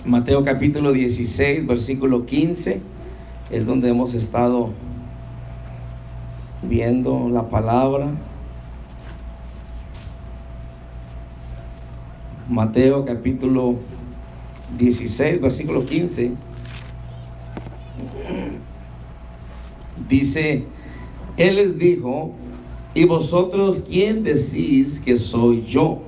Mateo capítulo 16, versículo 15, es donde hemos estado viendo la palabra. Mateo capítulo 16, versículo 15. Dice, Él les dijo: ¿y vosotros quién decís que soy yo?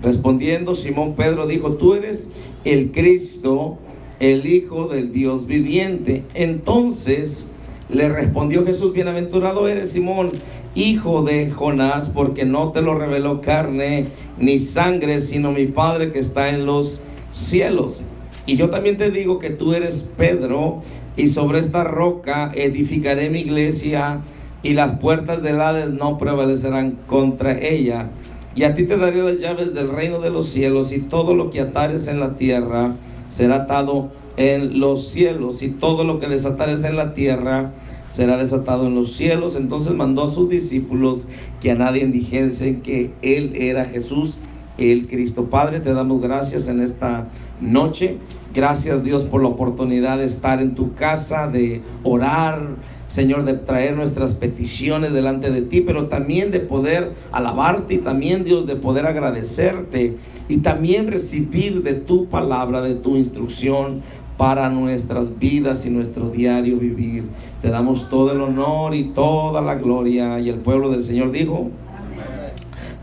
Respondiendo Simón Pedro dijo: tú eres el Cristo, el Hijo del Dios viviente. Entonces le respondió Jesús: bienaventurado eres, Simón, hijo de Jonás, porque no te lo reveló carne ni sangre, sino mi Padre que está en los cielos. Y yo también te digo que tú eres Pedro, y sobre esta roca edificaré mi iglesia, y las puertas del Hades no prevalecerán contra ella. Y a ti te daré las llaves del reino de los cielos, y todo lo que atares en la tierra será atado en los cielos, y todo lo que desatares en la tierra será desatado en los cielos. Entonces mandó a sus discípulos que a nadie dijesen que Él era Jesús, el Cristo. Padre, te damos gracias en esta noche. Gracias, Dios, por la oportunidad de estar en tu casa, de orar, Señor, de traer nuestras peticiones delante de ti, pero también de poder alabarte, y también, Dios, de poder agradecerte, y también recibir de tu palabra, de tu instrucción para nuestras vidas y nuestro diario vivir. Te damos todo el honor y toda la gloria. Y el pueblo del Señor dijo: amén.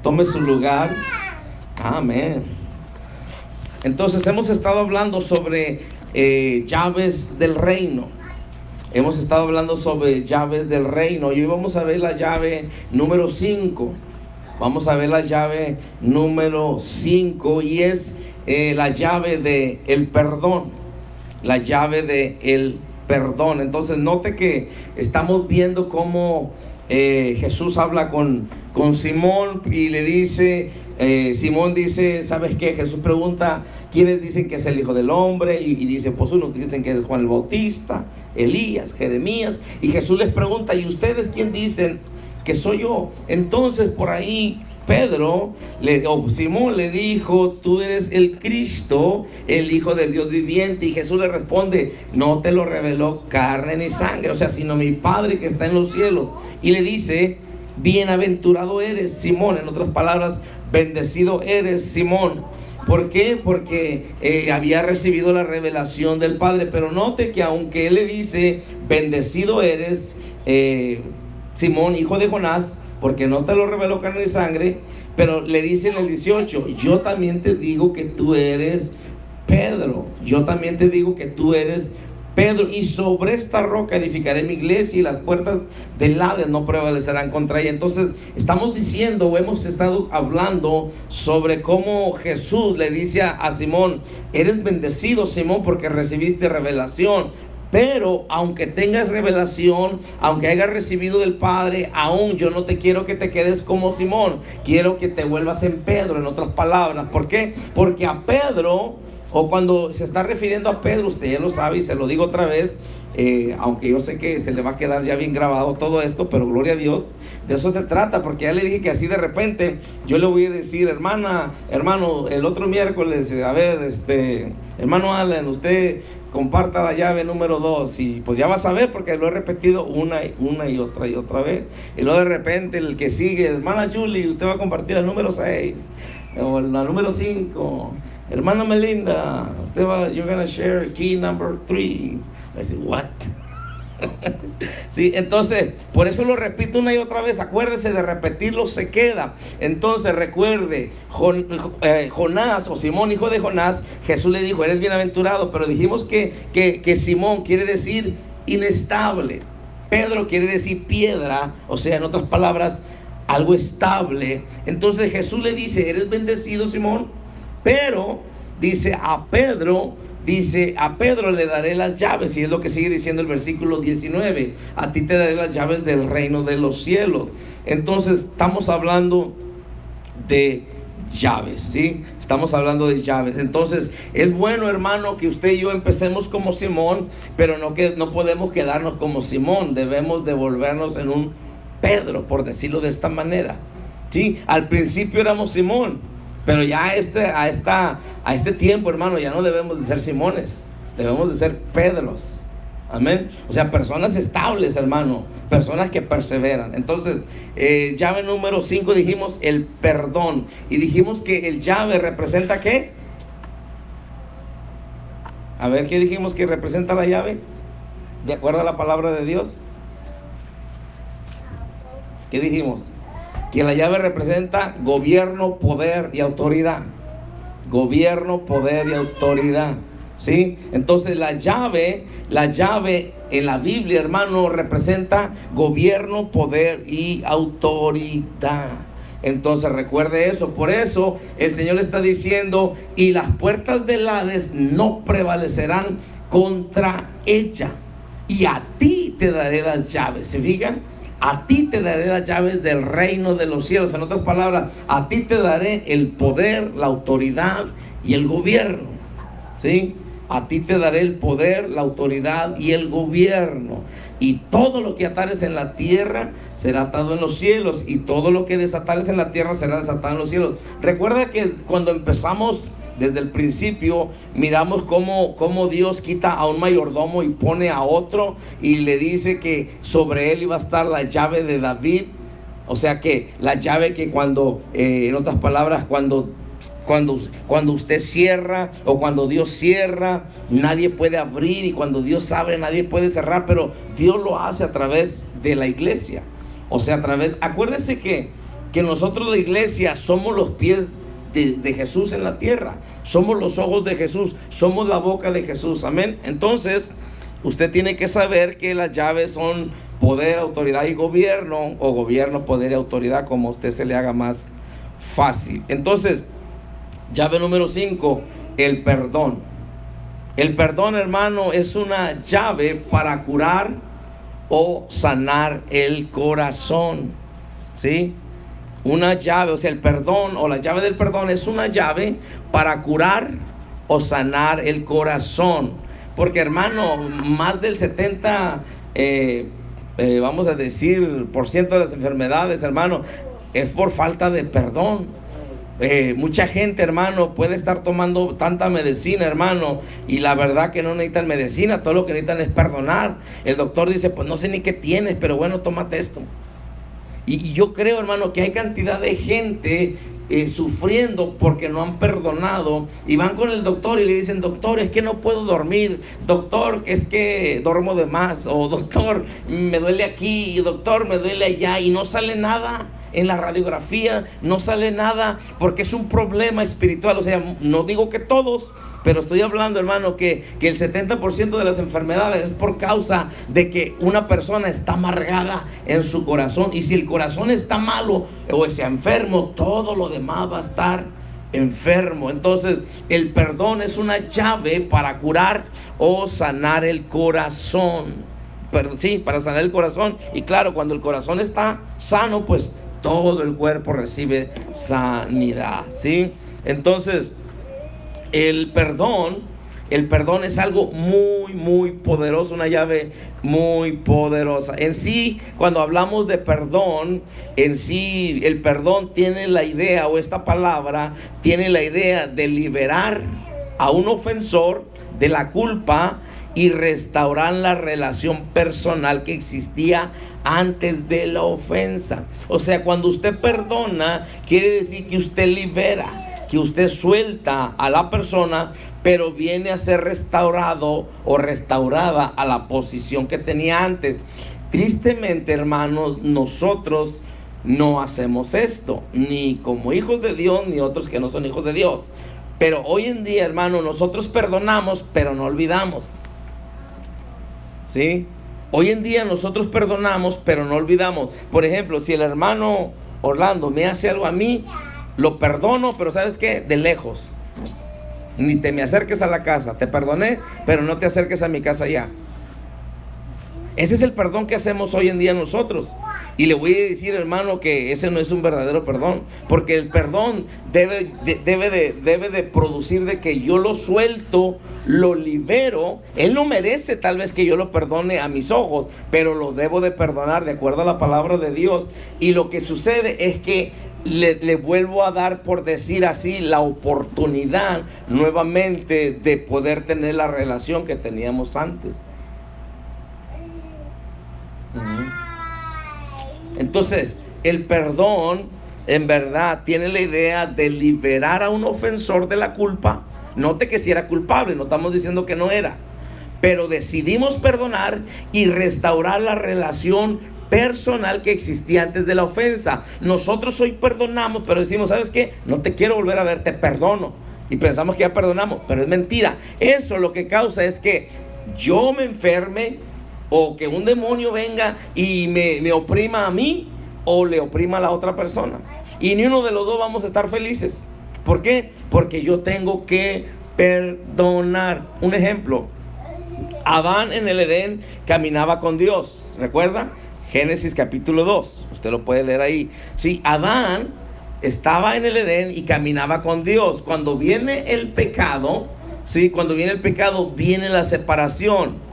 Tome su lugar. Amén. Entonces hemos estado hablando sobre llaves del reino. Hemos estado hablando sobre llaves del reino, y hoy vamos a ver la llave número 5. Vamos a ver la llave número 5, y es la llave del perdón. La llave del perdón. Entonces note que estamos viendo cómo Jesús habla con Simón, y le dice, Simón dice: ¿sabes qué? Jesús pregunta: ¿quiénes dicen que es el Hijo del Hombre? Y dice: pues unos dicen que es Juan el Bautista, Elías, Jeremías. Y Jesús les pregunta: ¿y ustedes quién dicen que soy yo? Entonces por ahí Simón le dijo: tú eres el Cristo, el Hijo del Dios viviente. Y Jesús le responde: no te lo reveló carne ni sangre, o sea, sino mi Padre que está en los cielos. Y le dice: bienaventurado eres, Simón. En otras palabras, bendecido eres, Simón. ¿Por qué? Porque había recibido la revelación del Padre. Pero note que aunque él le dice: bendecido eres, Simón, hijo de Jonás, porque no te lo reveló carne y sangre, pero le dice en el 18: yo también te digo que tú eres Pedro. Yo también te digo que tú eres Pedro, y sobre esta roca edificaré mi iglesia, y las puertas del Hades no prevalecerán contra ella. Entonces estamos diciendo, o hemos estado hablando sobre cómo Jesús le dice a Simón: eres bendecido, Simón, porque recibiste revelación. Pero aunque tengas revelación, aunque hayas recibido del Padre, aún yo no te quiero que te quedes como Simón. Quiero que te vuelvas en Pedro, en otras palabras. ¿Por qué? Porque a Pedro, o cuando se está refiriendo a Pedro, usted ya lo sabe y se lo digo otra vez, aunque yo sé que se le va a quedar ya bien grabado todo esto, pero gloria a Dios, de eso se trata. Porque ya le dije que así de repente yo le voy a decir: hermano, el otro miércoles, a ver, hermano Alan, usted comparta la llave número 2, y pues ya va a saber, porque lo he repetido una y otra vez. Y luego de repente el que sigue: hermana Julie, usted va a compartir el número 6, o la número 5. Hermana Melinda, you're gonna share key number 3. I say, what? Sí, entonces por eso lo repito una y otra vez. Acuérdese, de repetirlo se queda. Entonces recuerde, Jonás, o Simón, hijo de Jonás, Jesús le dijo: eres bienaventurado. Pero dijimos que Simón quiere decir inestable, Pedro quiere decir piedra, o sea, en otras palabras, algo estable. Entonces Jesús le dice: eres bendecido, Simón. Pero dice a Pedro le daré las llaves, y es lo que sigue diciendo el versículo 19: a ti te daré las llaves del reino de los cielos. Entonces estamos hablando de llaves, ¿sí? Estamos hablando de llaves. Entonces es bueno, hermano, que usted y yo empecemos como Simón, pero no podemos quedarnos como Simón. Debemos devolvernos en un Pedro, por decirlo de esta manera, ¿sí? Al principio éramos Simón, Pero ya a este tiempo, hermano, ya no debemos de ser Simones, debemos de ser Pedros. Amén. O sea, personas estables, hermano, personas que perseveran. Entonces, llave número 5 dijimos el perdón. Y dijimos que el llave representa ¿qué? A ver, ¿qué dijimos que representa la llave? De acuerdo a la palabra de Dios. ¿Qué dijimos? Que la llave representa gobierno, poder y autoridad. Gobierno, poder y autoridad. ¿Sí? Entonces la llave en la Biblia, hermano, representa gobierno, poder y autoridad. Entonces recuerde eso. Por eso el Señor está diciendo: y las puertas del Hades no prevalecerán contra ella, y a ti te daré las llaves. ¿Se fijan? A ti te daré las llaves del reino de los cielos. En otras palabras, a ti te daré el poder, la autoridad y el gobierno. ¿Sí? A ti te daré el poder, la autoridad y el gobierno. Y todo lo que atares en la tierra será atado en los cielos, y todo lo que desatares en la tierra será desatado en los cielos. Recuerda que cuando empezamos desde el principio, miramos cómo Dios quita a un mayordomo y pone a otro, y le dice que sobre él iba a estar la llave de David. O sea que la llave que en otras palabras, cuando usted cierra, o cuando Dios cierra, nadie puede abrir, y cuando Dios abre, nadie puede cerrar. Pero Dios lo hace a través de la iglesia. O sea, acuérdese que nosotros, la iglesia, somos los pies de Jesús en la tierra. Somos los ojos de Jesús, somos la boca de Jesús. Amén. Entonces, usted tiene que saber que las llaves son poder, autoridad y gobierno, o gobierno, poder y autoridad, como a usted se le haga más fácil. Entonces, llave número 5, el perdón. El perdón, hermano, es una llave para curar o sanar el corazón. ¿Sí? Una llave, o sea, el perdón, o la llave del perdón, es una llave para curar o sanar el corazón. Porque, hermano, más del 70, vamos a decir, por ciento de las enfermedades, hermano, es por falta de perdón. Mucha gente, hermano, puede estar tomando tanta medicina, hermano, y la verdad que no necesitan medicina. Todo lo que necesitan es perdonar. El doctor dice: pues no sé ni qué tienes, pero bueno, tómate esto. Y yo creo, hermano, que hay cantidad de gente sufriendo porque no han perdonado, y van con el doctor y le dicen: doctor, es que no puedo dormir, doctor, es que duermo de más, o doctor, me duele aquí, y doctor, me duele allá, y no sale nada. En la radiografía no sale nada, porque es un problema espiritual. O sea, no digo que todos, pero estoy hablando, hermano, que el 70% de las enfermedades es por causa de que una persona está amargada en su corazón. Y si el corazón está malo o está enfermo, todo lo demás va a estar enfermo. Entonces, el perdón es una llave para curar o sanar el corazón. Sí, para sanar el corazón. Y claro, cuando el corazón está sano, pues todo el cuerpo recibe sanidad. ¿Sí? Entonces, el perdón es algo muy, muy poderoso, una llave muy poderosa. En sí, cuando hablamos de perdón, en sí, el perdón tiene la idea, o esta palabra tiene la idea de liberar a un ofensor de la culpa y restaurar la relación personal que existía antes de la ofensa. O sea, cuando usted perdona, quiere decir que usted libera, que usted suelta a la persona, pero viene a ser restaurado o restaurada a la posición que tenía antes. Tristemente, hermanos, nosotros no hacemos esto, ni como hijos de Dios, ni otros que no son hijos de Dios. Pero hoy en día, hermano, nosotros perdonamos, pero no olvidamos. ¿Sí? Hoy en día nosotros perdonamos, pero no olvidamos. Por ejemplo, si el hermano Orlando me hace algo a mí, lo perdono, pero ¿sabes qué? De lejos. Ni te me acerques a la casa. Te perdoné, pero no te acerques a mi casa ya. Ese es el perdón que hacemos hoy en día nosotros. Y le voy a decir, hermano, que ese no es un verdadero perdón, porque el perdón debe de producir de que yo lo suelto, lo libero. Él no merece tal vez que yo lo perdone a mis ojos, pero lo debo de perdonar de acuerdo a la palabra de Dios. Y lo que sucede es que le vuelvo a dar, por decir así, la oportunidad nuevamente de poder tener la relación que teníamos antes. Entonces, el perdón en verdad tiene la idea de liberar a un ofensor de la culpa. Note que si era culpable, no estamos diciendo que no era, pero decidimos perdonar y restaurar la relación personal que existía antes de la ofensa. Nosotros hoy perdonamos, pero decimos, ¿sabes qué? No te quiero volver a ver, te perdono. Y pensamos que ya perdonamos, pero es mentira. Eso lo que causa es que yo me enferme, o que un demonio venga y me oprima a mí, o le oprima a la otra persona. Y ni uno de los dos vamos a estar felices. ¿Por qué? Porque yo tengo que perdonar. Un ejemplo: Adán en el Edén caminaba con Dios. ¿Recuerda? Génesis capítulo 2. Usted lo puede leer ahí. Sí, Adán estaba en el Edén y caminaba con Dios. Cuando viene el pecado, sí, cuando viene el pecado, viene la separación.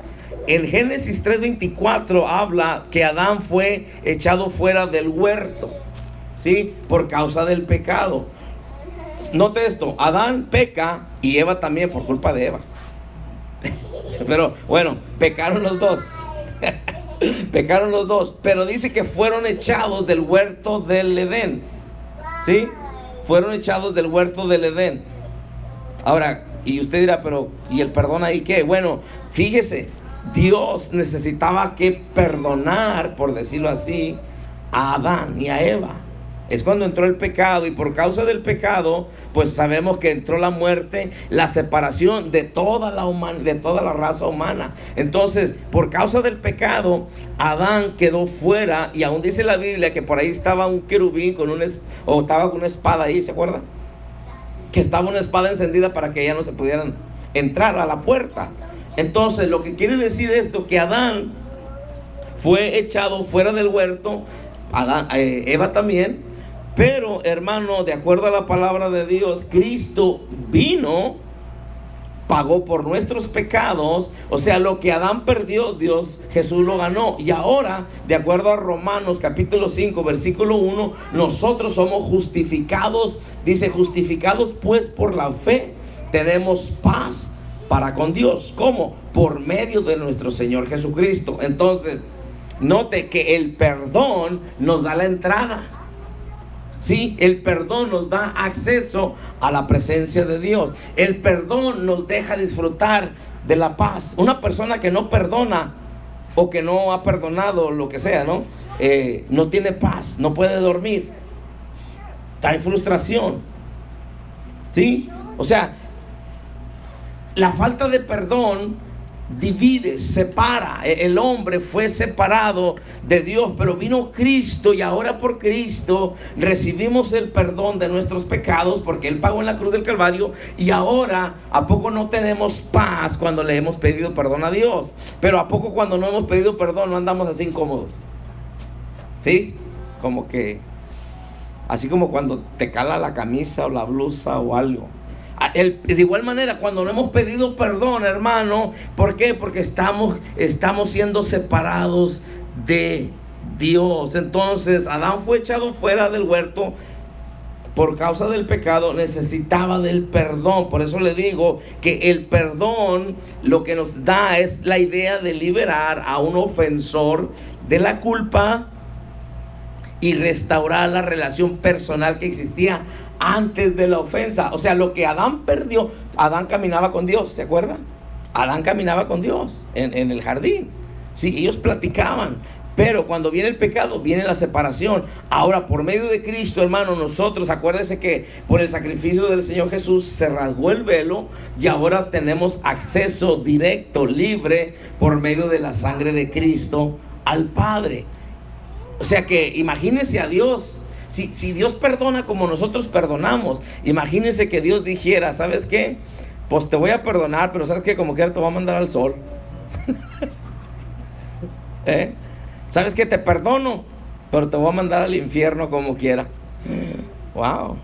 En Génesis 3:24 habla que Adán fue echado fuera del huerto, ¿sí? Por causa del pecado. Note esto: Adán peca y Eva también por culpa de Eva. Pero bueno, pecaron los dos. Pecaron los dos. Pero dice que fueron echados del huerto del Edén, ¿sí? Fueron echados del huerto del Edén. Ahora, y usted dirá, pero ¿y el perdón ahí qué? Bueno, fíjese, Dios necesitaba que perdonar, por decirlo así, a Adán y a Eva. Es cuando entró el pecado, y por causa del pecado, pues sabemos que entró la muerte, la separación de toda la raza humana. Entonces, por causa del pecado, Adán quedó fuera, y aún dice la Biblia que por ahí estaba un querubín estaba con una espada ahí, ¿se acuerdan? Que estaba una espada encendida para que ya no se pudieran entrar a la puerta. Entonces, lo que quiere decir esto, que Adán fue echado fuera del huerto, Eva también. Pero, hermano, de acuerdo a la palabra de Dios, Cristo vino, pagó por nuestros pecados. O sea, lo que Adán perdió, Jesús lo ganó. Y ahora, de acuerdo a Romanos capítulo 5, versículo 1, nosotros somos justificados. Dice, justificados pues por la fe, tenemos paz para con Dios. ¿Cómo? Por medio de nuestro Señor Jesucristo. Entonces, note que el perdón nos da la entrada. Sí, el perdón nos da acceso a la presencia de Dios. El perdón nos deja disfrutar de la paz. Una persona que no perdona, o que no ha perdonado, lo que sea, ¿no? No tiene paz, no puede dormir, trae frustración. ¿Sí? O sea, la falta de perdón divide, separa. El hombre fue separado de Dios, pero vino Cristo, y ahora por Cristo recibimos el perdón de nuestros pecados, porque Él pagó en la cruz del Calvario. Y ahora, ¿a poco no tenemos paz cuando le hemos pedido perdón a Dios? Pero ¿a poco cuando no hemos pedido perdón no andamos así incómodos? ¿Sí? Como que, así como cuando te cala la camisa o la blusa o algo. De igual manera, cuando no hemos pedido perdón, hermano, ¿por qué? Porque estamos siendo separados de Dios. Entonces, Adán fue echado fuera del huerto por causa del pecado, necesitaba del perdón. Por eso le digo que el perdón lo que nos da es la idea de liberar a un ofensor de la culpa y restaurar la relación personal que existía antes de la ofensa. O sea, lo que Adán perdió, Adán caminaba con Dios, ¿se acuerdan? Adán caminaba con Dios en el jardín. Sí, ellos platicaban. Pero cuando viene el pecado, viene la separación. Ahora, por medio de Cristo, hermano, nosotros, acuérdense que por el sacrificio del Señor Jesús se rasgó el velo, y ahora tenemos acceso directo, libre, por medio de la sangre de Cristo al Padre. O sea que imagínense a Dios. Si Dios perdona como nosotros perdonamos, imagínense que Dios dijera, ¿sabes qué? Pues te voy a perdonar, pero ¿sabes qué? Como quiera te voy a mandar al sol. ¿Sabes qué? Te perdono, pero te voy a mandar al infierno como quiera. Wow.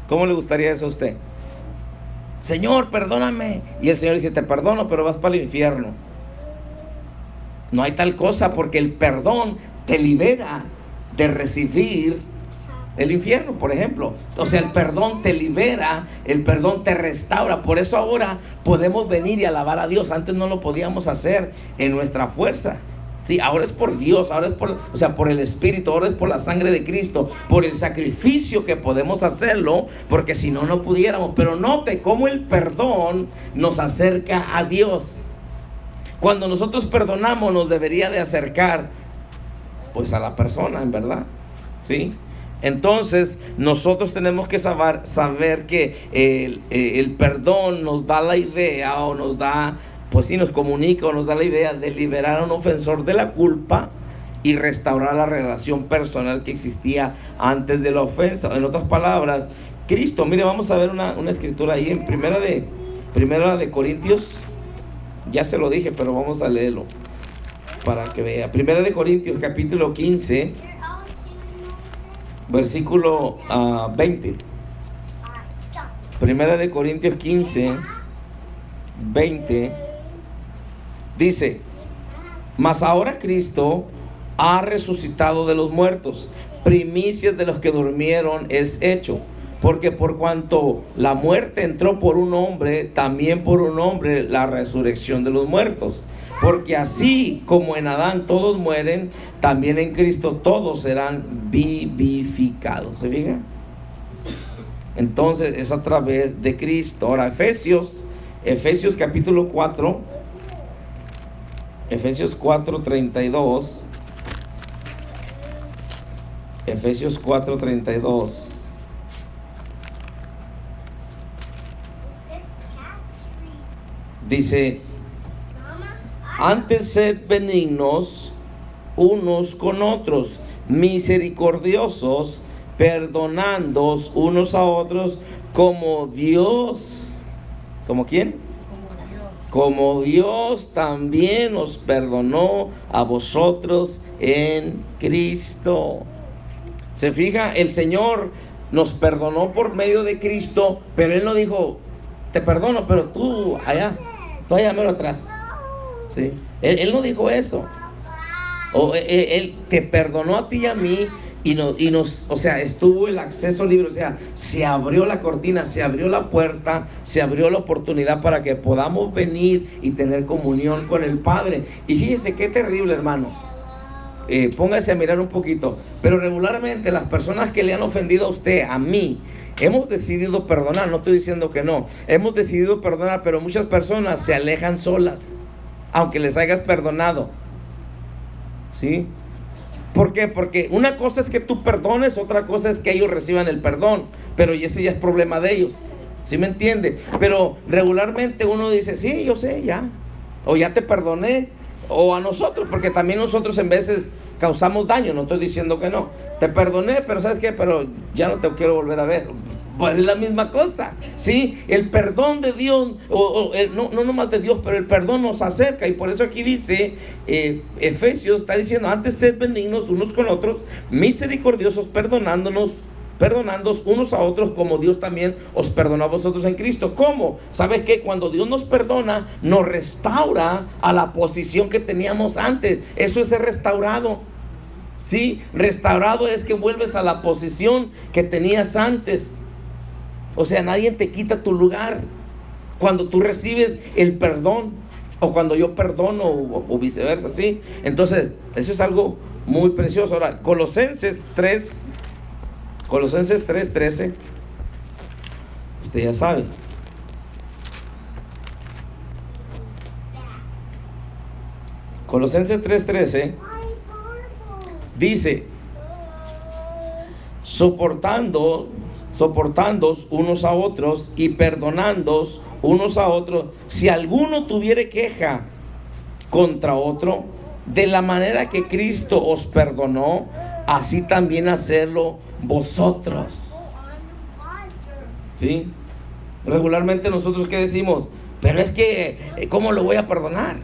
¿Cómo le gustaría eso a usted? Señor, perdóname. Y el Señor dice, te perdono, pero vas para el infierno. No hay tal cosa, porque el perdón te libera de recibir el infierno, por ejemplo. O sea, el perdón te libera, el perdón te restaura. Por eso ahora podemos venir y alabar a Dios. Antes no lo podíamos hacer en nuestra fuerza. Sí, ahora es por Dios, ahora es por el Espíritu, ahora es por la sangre de Cristo, por el sacrificio que podemos hacerlo, porque si no, no pudiéramos. Pero note cómo el perdón nos acerca a Dios. Cuando nosotros perdonamos, nos debería de acercar, pues, a la persona, en verdad, ¿sí? Entonces, nosotros tenemos que saber que el perdón nos da la idea, o nos da, pues sí, nos comunica o nos da la idea de liberar a un ofensor de la culpa y restaurar la relación personal que existía antes de la ofensa. En otras palabras, Cristo, mire, vamos a ver una escritura ahí en primera de Corintios. Ya se lo dije, pero vamos a leerlo para que vea. Primera de Corintios, capítulo 15, versículo 20. Primera de Corintios 15, 20. Dice: mas ahora Cristo ha resucitado de los muertos, primicias de los que durmieron es hecho. Porque por cuanto la muerte entró por un hombre, también por un hombre la resurrección de los muertos. Porque así como en Adán todos mueren, también en Cristo todos serán vivificados. ¿Se fijan? Entonces es a través de Cristo. Ahora Efesios capítulo 4, Efesios 4:32. Efesios 4:32. Dice: antes sed benignos unos con otros, misericordiosos, perdonándoos unos a otros, como Dios, ¿como quién? Como Dios también os perdonó a vosotros en Cristo. Se fija, el Señor nos perdonó por medio de Cristo, pero Él no dijo: te perdono, pero tú allá mero atrás. ¿Sí? Él no dijo eso. Él te perdonó a ti y a mí, o sea, estuvo el acceso libre. O sea, se abrió la cortina, se abrió la puerta, se abrió la oportunidad para que podamos venir y tener comunión con el Padre. Y fíjese qué terrible, hermano. Póngase a mirar un poquito. Pero regularmente las personas que le han ofendido a usted, a mí, hemos decidido perdonar. No estoy diciendo que no. Hemos decidido perdonar, pero muchas personas se alejan solas, aunque les hayas perdonado. ¿Sí? ¿Por qué? Porque una cosa es que tú perdones, otra cosa es que ellos reciban el perdón, pero ese ya es problema de ellos. ¿Sí me entiende? Pero regularmente uno dice: sí, yo sé, ya, o ya te perdoné. O a nosotros, porque también nosotros en veces causamos daño. No estoy diciendo que no. Te perdoné, pero ¿sabes qué? Pero ya no te quiero volver a ver. Pues es la misma cosa, ¿sí? El perdón de Dios, no nomás de Dios, pero el perdón nos acerca. Y por eso aquí dice, Efesios está diciendo: antes sed benignos unos con otros, misericordiosos, perdonándoos unos a otros, como Dios también os perdonó a vosotros en Cristo. ¿Cómo? ¿Sabes qué? Cuando Dios nos perdona, nos restaura a la posición que teníamos antes. Eso es ser restaurado. Sí, restaurado es que vuelves a la posición que tenías antes. O sea, nadie te quita tu lugar cuando tú recibes el perdón, o cuando yo perdono, o viceversa, ¿sí? Entonces, eso es algo muy precioso. Ahora, Colosenses 3:13, usted ya sabe. Colosenses 3:13 dice: soportándoos unos a otros y perdonándoos unos a otros, si alguno tuviere queja contra otro, de la manera que Cristo os perdonó, así también hacerlo vosotros. ¿Sí? Regularmente nosotros, ¿qué decimos? Pero es que, ¿cómo lo voy a perdonar?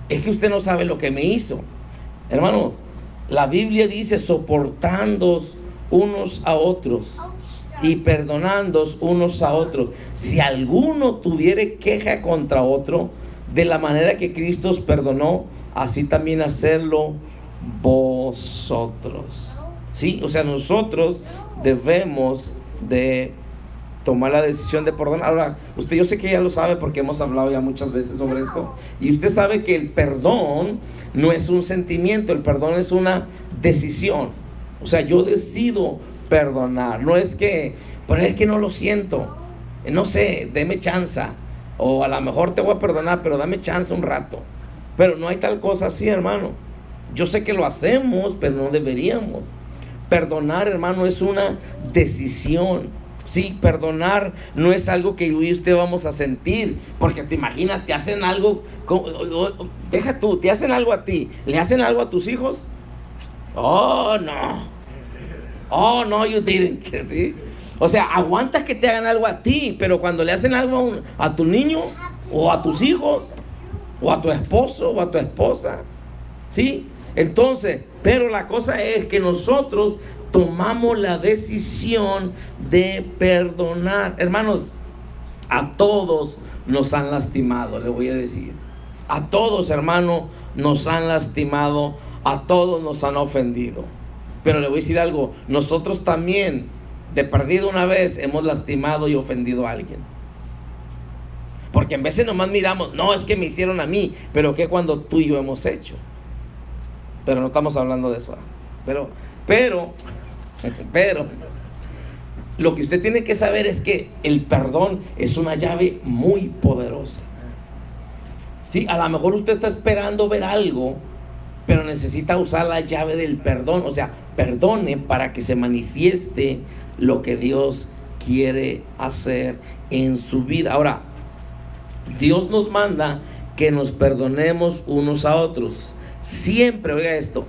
Es que usted no sabe lo que me hizo. Hermanos, la Biblia dice: soportándoos unos a otros y perdonándoos unos a otros, si alguno tuviere queja contra otro, de la manera que Cristo os perdonó, así también hacerlo vosotros. ¿sí? O sea, nosotros debemos de tomar la decisión de perdonar. Ahora, usted, yo sé que ya lo sabe porque hemos hablado ya muchas veces sobre esto, y usted sabe que el perdón no es un sentimiento, el perdón es una decisión. O sea, yo decido perdonar, no es que, pero es que no lo siento, no sé, deme chance, o a lo mejor te voy a perdonar, pero dame chance un rato. Pero no hay tal cosa así, hermano. Yo sé que lo hacemos, pero no deberíamos. Perdonar, hermano, es una decisión. Sí, perdonar no es algo que yo y usted vamos a sentir, porque te imaginas, te hacen algo, deja tú, te hacen algo a ti, ¿le hacen algo a tus hijos? Oh, no, you didn't. ¿Sí? O sea, aguantas que te hagan algo a ti, pero cuando le hacen algo a tu niño, o a tus hijos, o a tu esposo, o a tu esposa, ¿sí? Entonces, pero la cosa es que nosotros tomamos la decisión de perdonar. Hermanos, a todos nos han lastimado, le voy a decir. A todos, hermano, nos han lastimado, a todos nos han ofendido. Pero le voy a decir algo, nosotros también, de perdido una vez, hemos lastimado y ofendido a alguien. Porque en veces nomás miramos, no, es que me hicieron a mí, pero ¿qué cuando tú y yo hemos hecho? Pero no estamos hablando de eso. Pero lo que usted tiene que saber es que el perdón es una llave muy poderosa. Sí, a lo mejor usted está esperando ver algo, pero necesita usar la llave del perdón. O sea, perdone para que se manifieste lo que Dios quiere hacer en su vida. Ahora, Dios nos manda que nos perdonemos unos a otros. Siempre, oiga esto,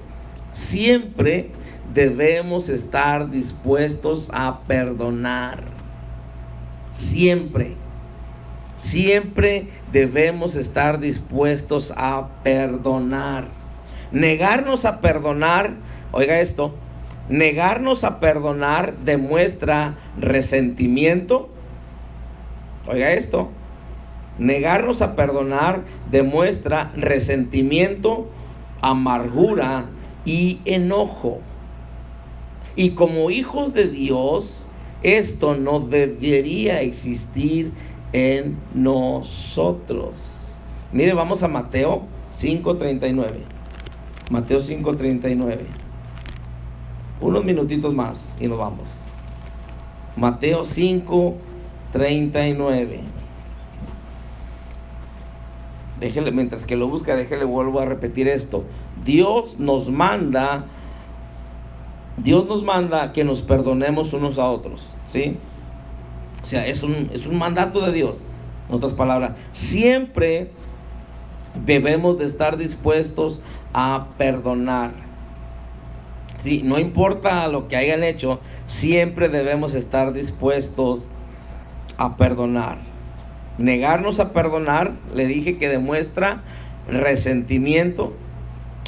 siempre debemos estar dispuestos a perdonar. Siempre debemos estar dispuestos a perdonar. Negarnos a perdonar, oiga esto, negarnos a perdonar demuestra resentimiento. Oiga esto, negarnos a perdonar demuestra resentimiento, amargura y enojo. Y como hijos de Dios, esto no debería existir en nosotros. Mire, vamos a Mateo 5:39. Mateo 5:39. Unos minutitos más y nos vamos. Mateo 5:39. Déjele, mientras que lo busca, déjele, vuelvo a repetir esto. Dios nos manda que nos perdonemos unos a otros, ¿sí? O sea, es un mandato de Dios. En otras palabras, siempre debemos de estar dispuestos a perdonar. Sí, no importa lo que hayan hecho, siempre debemos estar dispuestos a perdonar. Negarnos a perdonar, le dije que demuestra resentimiento,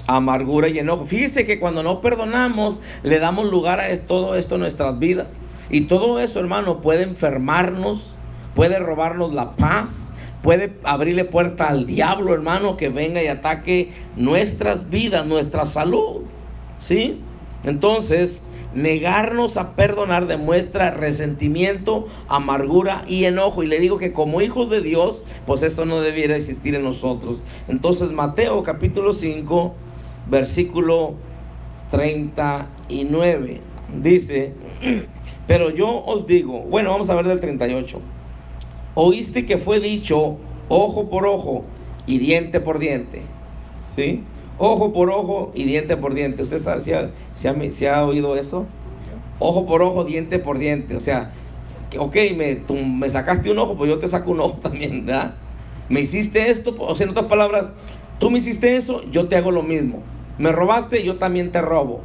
amargura y enojo. Fíjese que cuando no perdonamos, le damos lugar a todo esto en nuestras vidas. Y todo eso, hermano, puede enfermarnos, puede robarnos la paz, puede abrirle puerta al diablo, hermano, que venga y ataque nuestras vidas, nuestra salud, ¿sí? Entonces, negarnos a perdonar demuestra resentimiento, amargura y enojo. Y le digo que como hijos de Dios, pues esto no debiera existir en nosotros. Entonces, Mateo capítulo 5, versículo 39, dice: pero yo os digo, bueno, vamos a ver del 38. Oíste que fue dicho ojo por ojo y diente por diente, ¿sí? Ojo por ojo y diente por diente. ¿Usted sabe si ha oído eso? Ojo por ojo, diente por diente. O sea, ok, tú me sacaste un ojo, pues yo te saco un ojo también, ¿verdad? Me hiciste esto, o sea, en otras palabras, tú me hiciste eso, yo te hago lo mismo. Me robaste, yo también te robo.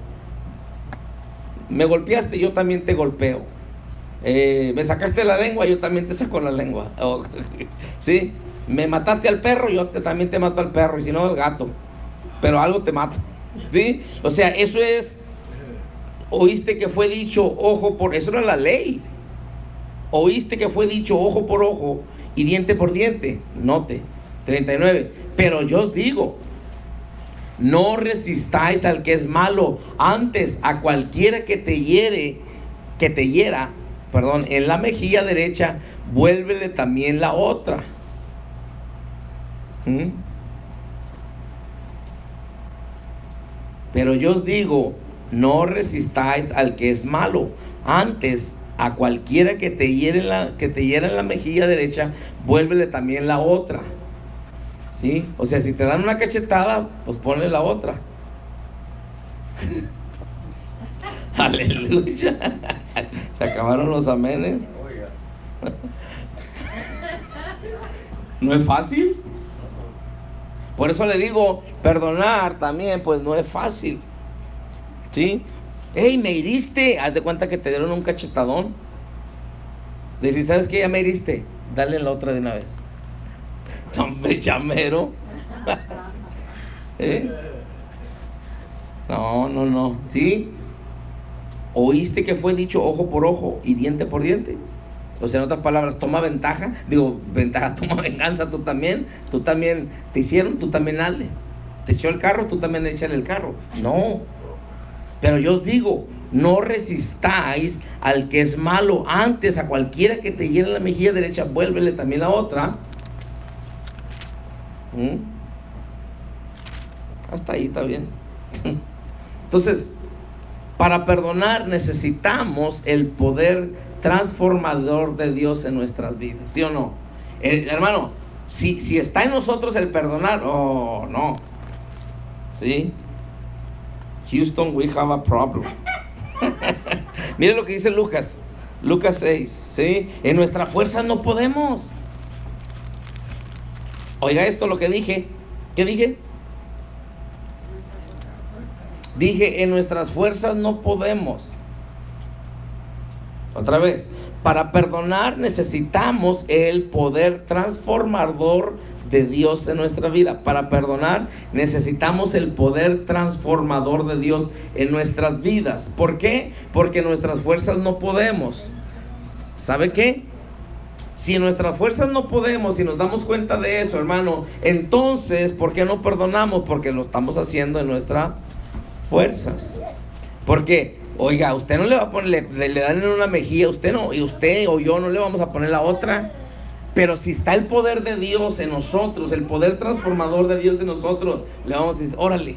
Me golpeaste, yo también te golpeo. Me sacaste la lengua, yo también te saco la lengua. ¿Sí? Me mataste al perro, yo también te mato al perro, y si no al gato. Pero algo te mata, ¿sí? O sea, eso es, oíste que fue dicho ojo por, eso era la ley. Oíste que fue dicho ojo por ojo y diente por diente. Note, 39. Pero yo os digo no resistáis al que es malo, antes a cualquiera que te hiera, en la mejilla derecha, vuélvele también la otra. Pero yo os digo, no resistáis al que es malo, antes a cualquiera que te hiera en la mejilla derecha, vuélvele también la otra. ¿Sí? O sea, si te dan una cachetada, pues ponle la otra. Aleluya. Se acabaron los amenes. ¿No es fácil? Por eso le digo, perdonar también, pues no es fácil. ¿Sí? Hey, me heriste. Haz de cuenta que te dieron un cachetadón. Decir, ¿sabes qué? Ya me heriste. Dale la otra de una vez. Hombre, chamero. No. ¿Sí? ¿Oíste que fue dicho ojo por ojo y diente por diente? O sea, en otras palabras, toma ventaja. Toma venganza tú también. Tú también te hicieron, tú también hazle. Te echó el carro, tú también échale el carro. No. Pero yo os digo, no resistáis al que es malo, antes a cualquiera que te hiera la mejilla derecha, vuélvele también la otra. Hasta ahí está bien. Entonces, para perdonar necesitamos el poder transformador de Dios en nuestras vidas, ¿sí o no? Hermano, si está en nosotros el perdonar, no. ¿Sí? Houston, we have a problem. Mire lo que dice Lucas 6, ¿sí? En nuestras fuerzas no podemos. Oiga esto lo que dije. ¿Qué dije? Dije, en nuestras fuerzas no podemos. Otra vez, para perdonar necesitamos el poder transformador de Dios en nuestra vida. Para perdonar necesitamos el poder transformador de Dios en nuestras vidas. ¿Por qué? Porque en nuestras fuerzas no podemos. ¿Sabe qué? Si en nuestras fuerzas no podemos, si nos damos cuenta de eso, hermano, entonces, ¿por qué no perdonamos? Porque lo estamos haciendo en nuestras fuerzas. Porque, oiga, usted no le va a poner, le dan en una mejilla, usted no, y usted o yo no le vamos a poner la otra. Pero si está el poder de Dios en nosotros, el poder transformador de Dios en nosotros, le vamos a decir, órale,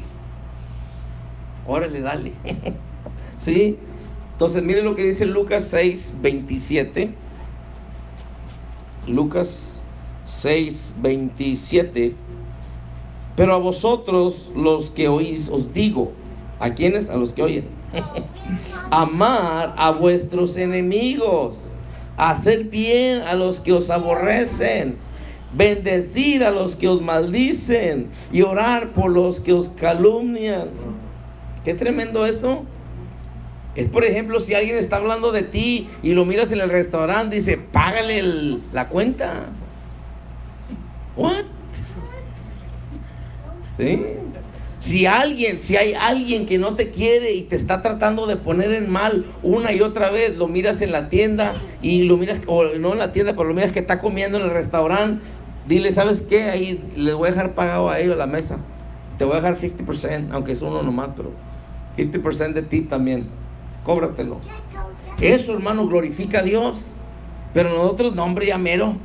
dale. ¿Sí? Entonces, mire lo que dice Lucas 6, 27. Lucas 6, 27. Pero a vosotros los que oís os digo. ¿A quiénes? A los que oyen. Amar a vuestros enemigos, hacer bien a los que os aborrecen, bendecir a los que os maldicen y orar por los que os calumnian. Qué tremendo eso. Es, por ejemplo, si alguien está hablando de ti y lo miras en el restaurante, dice, págale la cuenta. What? ¿Sí? Si hay alguien que no te quiere y te está tratando de poner en mal una y otra vez, lo miras en la tienda y lo miras, o no en la tienda, pero lo miras que está comiendo en el restaurante, dile, ¿sabes qué? Ahí les voy a dejar pagado a ellos la mesa. Te voy a dejar 50%, aunque es uno nomás, pero 50% de tip también. Cóbratelo. Eso, hermano, glorifica a Dios. Pero nosotros, no, hombre, ya mero.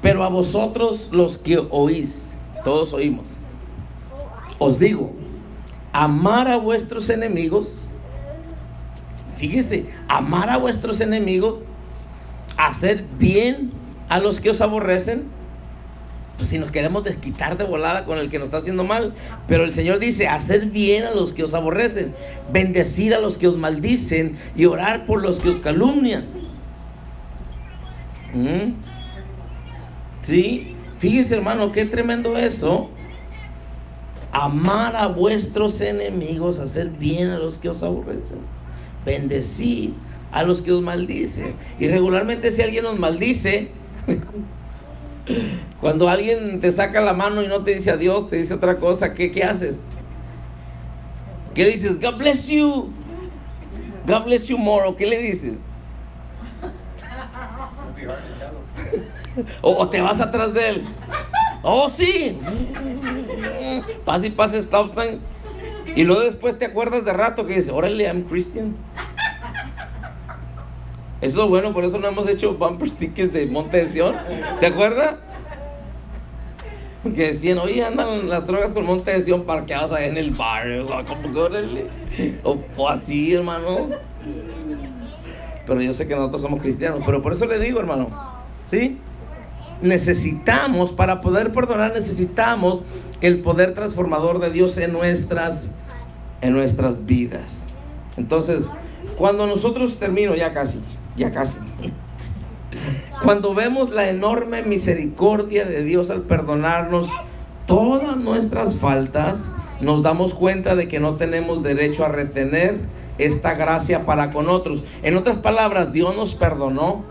Pero a vosotros los que oís, todos oímos, os digo, amar a vuestros enemigos. Fíjese, amar a vuestros enemigos, hacer bien a los que os aborrecen. Pues si nos queremos desquitar de volada con el que nos está haciendo mal, pero el Señor dice, hacer bien a los que os aborrecen, bendecir a los que os maldicen y orar por los que os calumnian. Sí, fíjese, hermano, qué tremendo eso. Amar a vuestros enemigos, hacer bien a los que os aborrecen, bendecir a los que os maldicen. Y regularmente si alguien nos maldice, cuando alguien te saca la mano y no te dice adiós, te dice otra cosa, ¿qué haces? ¿Qué dices? God bless you more. ¿O qué le dices? O te vas atrás de él. Oh, sí. Pasa y pasa stop signs. Y luego después te acuerdas de rato que dices, órale, I'm Christian. Es lo bueno, por eso no hemos hecho bumper stickers de Monte de Sion. ¿Se acuerda? Que decían, oye, andan las drogas con Monte de Sion parqueados ahí en el bar. ¿Cómo que órale? O así, hermano. Pero yo sé que nosotros somos cristianos. Pero por eso le digo, hermano, ¿sí? Necesitamos, para poder perdonar, necesitamos el poder transformador de Dios en nuestras vidas. Entonces, cuando nosotros termino, ya casi. Cuando vemos la enorme misericordia de Dios al perdonarnos todas nuestras faltas, nos damos cuenta de que no tenemos derecho a retener esta gracia para con otros. En otras palabras, Dios nos perdonó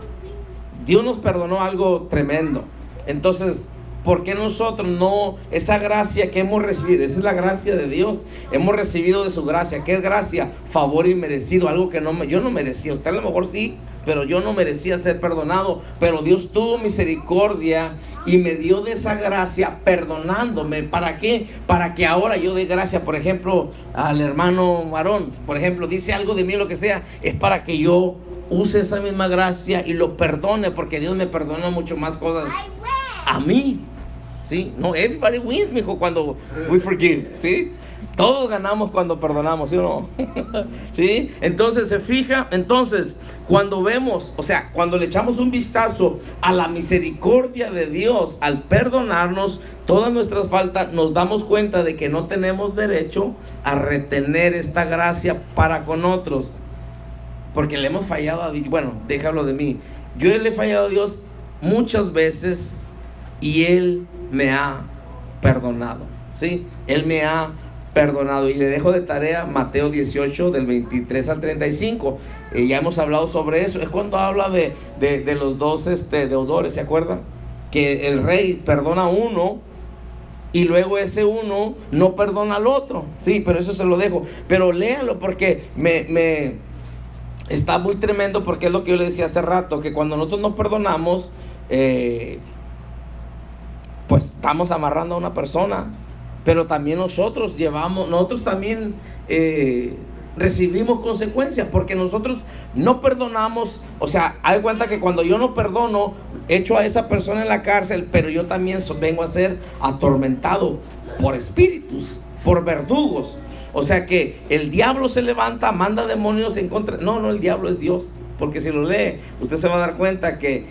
algo tremendo. Entonces, ¿por qué nosotros no, esa gracia que hemos recibido? Esa es la gracia de Dios. Hemos recibido de su gracia. ¿Qué es gracia? Favor inmerecido, algo que yo no merecía. Usted a lo mejor sí, pero yo no merecía ser perdonado. Pero Dios tuvo misericordia y me dio de esa gracia perdonándome. ¿Para qué? Para que ahora yo dé gracia. Por ejemplo, al hermano Marón, por ejemplo, dice algo de mí, lo que sea, es para que yo use esa misma gracia y lo perdone, porque Dios me perdona mucho más cosas a mí. ¿Sí? No, everybody wins, mijo, cuando we forgive, ¿sí? Todos ganamos cuando perdonamos, ¿sí o no? ¿Sí? Entonces, se fija, entonces, cuando vemos, o sea, cuando le echamos un vistazo a la misericordia de Dios al perdonarnos todas nuestras faltas, nos damos cuenta de que no tenemos derecho a retener esta gracia para con otros, porque le hemos fallado a Dios. Bueno, déjalo de mí. Yo le he fallado a Dios muchas veces y Él me ha perdonado, ¿sí? Él me ha perdonado. Y le dejo de tarea Mateo 18 del 23 al 35. Ya hemos hablado sobre eso. Es cuando habla de los dos deudores, ¿se acuerdan? Que el rey perdona a uno y luego ese uno no perdona al otro. Sí, pero eso se lo dejo. Pero léalo, porque me está muy tremendo, porque es lo que yo le decía hace rato, que cuando nosotros no perdonamos, pues estamos amarrando a una persona. Pero también nosotros también recibimos consecuencias, porque nosotros no perdonamos. O sea, hay cuenta que cuando yo no perdono, echo a esa persona en la cárcel, pero yo también vengo a ser atormentado por espíritus, por verdugos. O sea que el diablo se levanta, manda demonios en contra. No, el diablo es Dios. Porque si lo lee, usted se va a dar cuenta que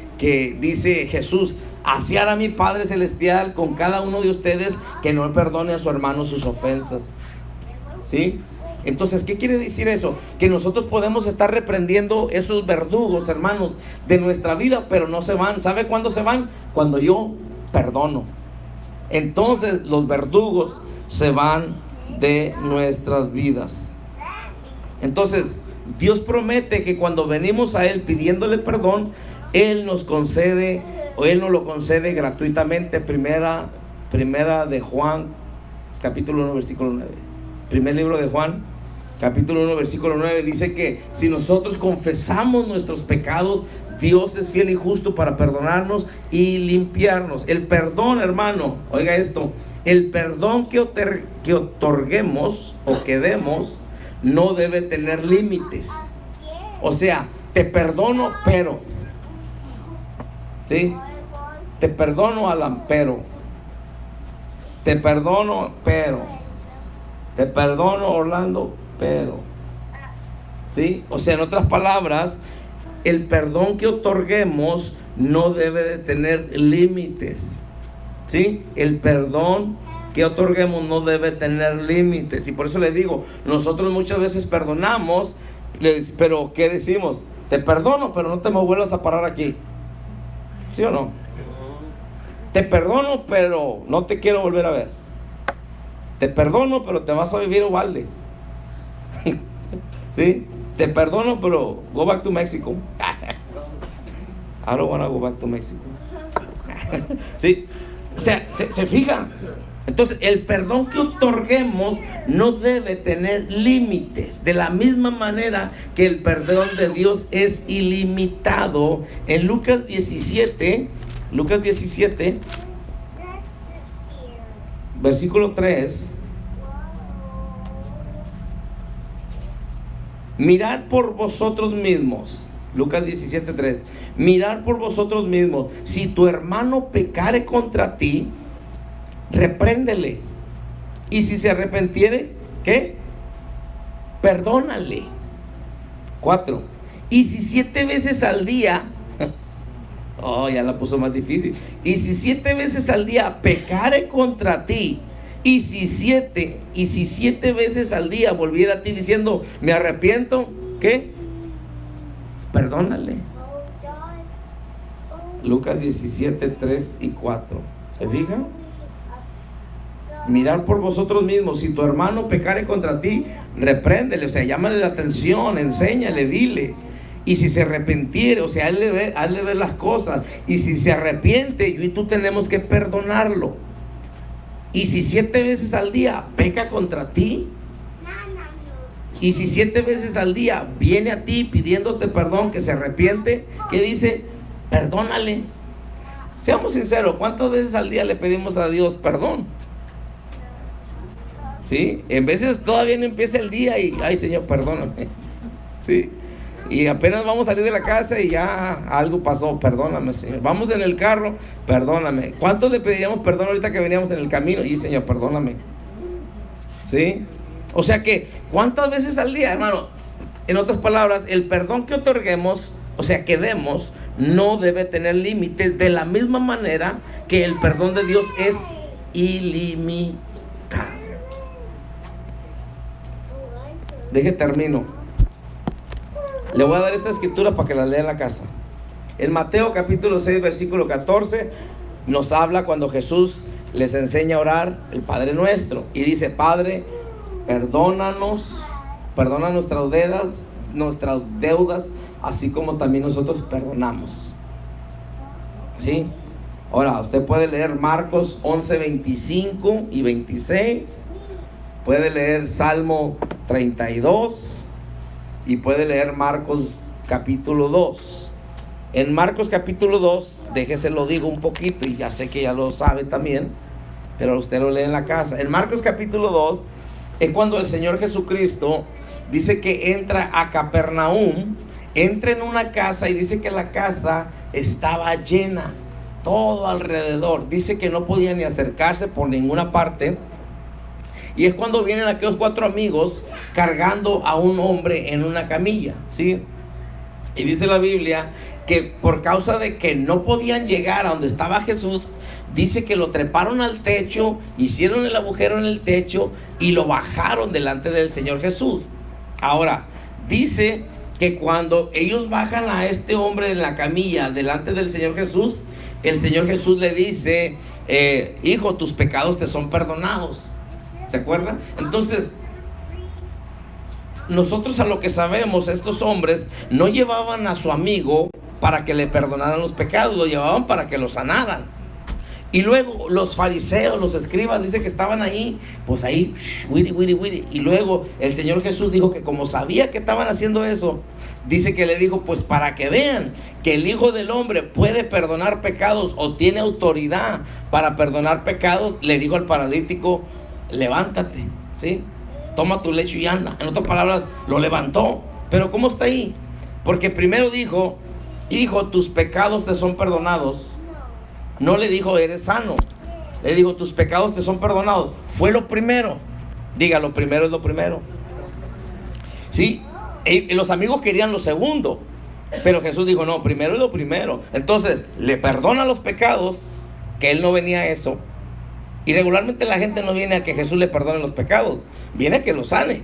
dice Jesús: así hará mi Padre Celestial con cada uno de ustedes que no perdone a su hermano sus ofensas. ¿Sí? Entonces, ¿qué quiere decir eso? Que nosotros podemos estar reprendiendo esos verdugos, hermanos, de nuestra vida, pero no se van. ¿Sabe cuándo se van? Cuando yo perdono. Entonces los verdugos se van de nuestras vidas. Entonces, Dios promete que cuando venimos a Él pidiéndole perdón, Él nos concede, o Él nos lo concede gratuitamente. Primera de Juan, capítulo 1, versículo 9. Primer libro de Juan, capítulo 1, versículo 9, dice que si nosotros confesamos nuestros pecados, Dios es fiel y justo para perdonarnos y limpiarnos. El perdón, hermano, oiga esto, el perdón que otorguemos o que demos no debe tener límites. O sea, te perdono, pero, ¿sí? Te perdono, Alan, pero. Te perdono, pero. Te perdono, Orlando, pero. ¿Sí? O sea, en otras palabras, el perdón que otorguemos no debe de tener límites. ¿Sí? El perdón que otorguemos no debe tener límites. Y por eso les digo, nosotros muchas veces perdonamos, pero ¿qué decimos? Te perdono, pero no te me vuelvas a parar aquí. ¿Sí o no? Te perdono, pero no te quiero volver a ver. Te perdono, pero te vas a vivir a Uvalde. ¿Sí? Te perdono, pero go back to Mexico. I don't want to go back to Mexico. ¿Sí? O sea, se fija. Entonces, el perdón que otorguemos no debe tener límites. De la misma manera que el perdón de Dios es ilimitado. En Lucas 17, versículo 3. Mirad por vosotros mismos. Lucas 17:3. Mirad por vosotros mismos. Si tu hermano pecare contra ti, repréndele. Y si se arrepentiere, ¿qué? Perdónale. 4. Y si 7 veces al día, oh, ya la puso más difícil. Y si 7 veces al día pecare contra ti, y si siete veces al día volviera a ti diciendo, me arrepiento, ¿qué? Perdónale. Lucas 17:3 y 4. ¿Se fijan? Mirad por vosotros mismos. Si tu hermano pecare contra ti, repréndele. O sea, llámale la atención, enséñale, dile. Y si se arrepintiere, o sea, hazle ver las cosas. Y si se arrepiente, yo y tú tenemos que perdonarlo. Y si 7 veces al día peca contra ti, y si 7 veces al día viene a ti pidiéndote perdón, que se arrepiente, ¿qué dice? Perdónale. Seamos sinceros, ¿cuántas veces al día le pedimos a Dios perdón? ¿Sí? En veces todavía no empieza el día y, ay Señor, perdóname. ¿Sí? Y apenas vamos a salir de la casa y ya algo pasó, perdóname Señor. Vamos en el carro, perdóname. ¿Cuántos le pediríamos perdón ahorita que veníamos en el camino? Y Señor, perdóname. ¿Sí? O sea que, ¿cuántas veces al día, hermano? En otras palabras, el perdón que otorguemos, o sea, que demos, no debe tener límites, de la misma manera que el perdón de Dios es ilimitado. Deje termino. Le voy a dar esta escritura para que la lea en la casa. En Mateo capítulo 6 versículo 14 nos habla cuando Jesús les enseña a orar el Padre Nuestro y dice: Padre, perdónanos, perdona nuestras deudas, así como también nosotros perdonamos. ¿Sí? Ahora, usted puede leer Marcos 11, 25 y 26. Puede leer Salmo 32 y puede leer Marcos capítulo 2. En Marcos capítulo 2, déjese lo digo un poquito, y ya sé que ya lo sabe también, pero usted lo lee en la casa. En Marcos capítulo 2 es cuando el Señor Jesucristo dice que entra a Capernaum, entra en una casa y dice que la casa estaba llena, todo alrededor. Dice que no podía ni acercarse por ninguna parte. Y es cuando vienen aquellos 4 amigos cargando a un hombre en una camilla, ¿sí? Y dice la Biblia que por causa de que no podían llegar a donde estaba Jesús, dice que lo treparon al techo, hicieron el agujero en el techo y lo bajaron delante del Señor Jesús. Ahora, dice que cuando ellos bajan a este hombre en la camilla delante del Señor Jesús, el Señor Jesús le dice: hijo, tus pecados te son perdonados. ¿Se acuerdan? Entonces, nosotros, a lo que sabemos, estos hombres no llevaban a su amigo para que le perdonaran los pecados, lo llevaban para que lo sanaran. Y luego los fariseos, los escribas, dice que estaban ahí, pues ahí, wiri. Y luego el Señor Jesús dijo que como sabía que estaban haciendo eso, dice que le dijo: pues para que vean que el Hijo del Hombre puede perdonar pecados, o tiene autoridad para perdonar pecados, le dijo al paralítico: levántate, ¿sí? Toma tu lecho y anda. En otras palabras, lo levantó. Pero ¿cómo está ahí? Porque primero dijo: hijo, tus pecados te son perdonados. No le dijo: eres sano. Le dijo: tus pecados te son perdonados. Fue lo primero. Diga, lo primero es lo primero. ¿Sí? Y los amigos querían lo segundo, pero Jesús dijo: no, primero es lo primero. Entonces, le perdona los pecados, que él no venía a eso. Y regularmente la gente no viene a que Jesús le perdone los pecados, viene a que lo sane,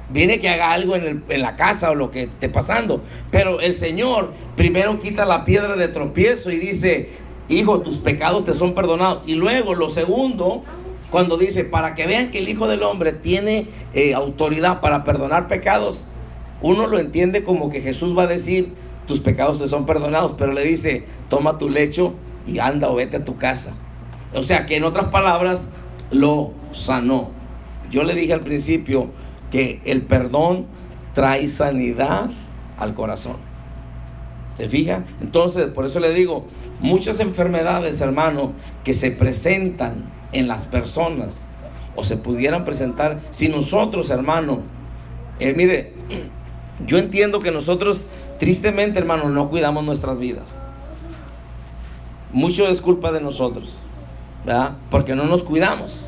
viene a que haga algo en la casa o lo que esté pasando. Pero el Señor primero quita la piedra de tropiezo y dice: hijo, tus pecados te son perdonados. Y luego lo segundo, cuando dice: para que vean que el Hijo del Hombre tiene autoridad para perdonar pecados, uno lo entiende como que Jesús va a decir: tus pecados te son perdonados, pero le dice: toma tu lecho y anda o vete a tu casa. O sea que, en otras palabras, lo sanó. Yo le dije al principio que el perdón trae sanidad al corazón. ¿Se fija? Entonces, por eso le digo, muchas enfermedades, hermano, que se presentan en las personas o se pudieran presentar si nosotros, hermano, mire, yo entiendo que nosotros tristemente, hermano, no cuidamos nuestras vidas. Mucho es culpa de nosotros, ¿verdad? Porque no nos cuidamos.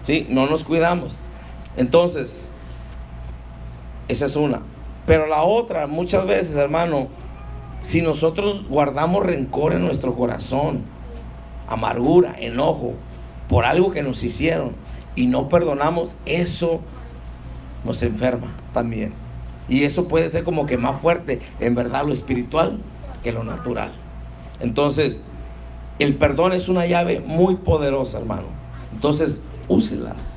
Sí, no nos cuidamos. Entonces, esa es una. Pero la otra, muchas veces, hermano, si nosotros guardamos rencor en nuestro corazón, amargura, enojo, por algo que nos hicieron y no perdonamos, eso nos enferma también. Y eso puede ser como que más fuerte, en verdad, lo espiritual que lo natural. Entonces, el perdón es una llave muy poderosa, hermano. Entonces, úselas.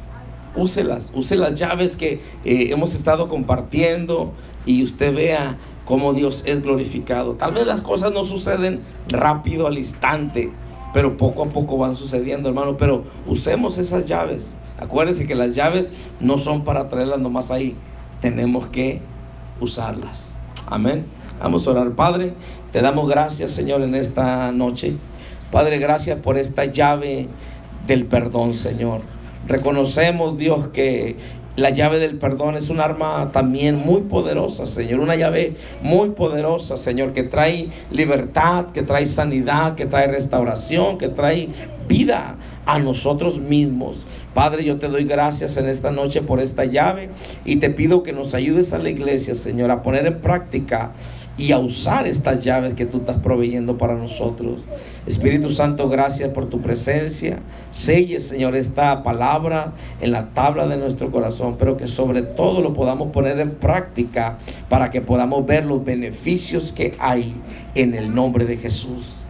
Use las llaves que hemos estado compartiendo y usted vea cómo Dios es glorificado. Tal vez las cosas no suceden rápido al instante, pero poco a poco van sucediendo, hermano. Pero usemos esas llaves. Acuérdense que las llaves no son para traerlas nomás ahí. Tenemos que usarlas. Amén. Vamos a orar. Padre, te damos gracias, Señor, en esta noche. Padre, gracias por esta llave del perdón, Señor. Reconocemos, Dios, que la llave del perdón es un arma también muy poderosa, Señor. Una llave muy poderosa, Señor, que trae libertad, que trae sanidad, que trae restauración, que trae vida a nosotros mismos. Padre, yo te doy gracias en esta noche por esta llave y te pido que nos ayudes a la iglesia, Señor, a poner en práctica y a usar estas llaves que tú estás proveyendo para nosotros. Espíritu Santo, gracias por tu presencia. Selle, Señor, esta palabra en la tabla de nuestro corazón, pero que sobre todo lo podamos poner en práctica para que podamos ver los beneficios que hay en el nombre de Jesús.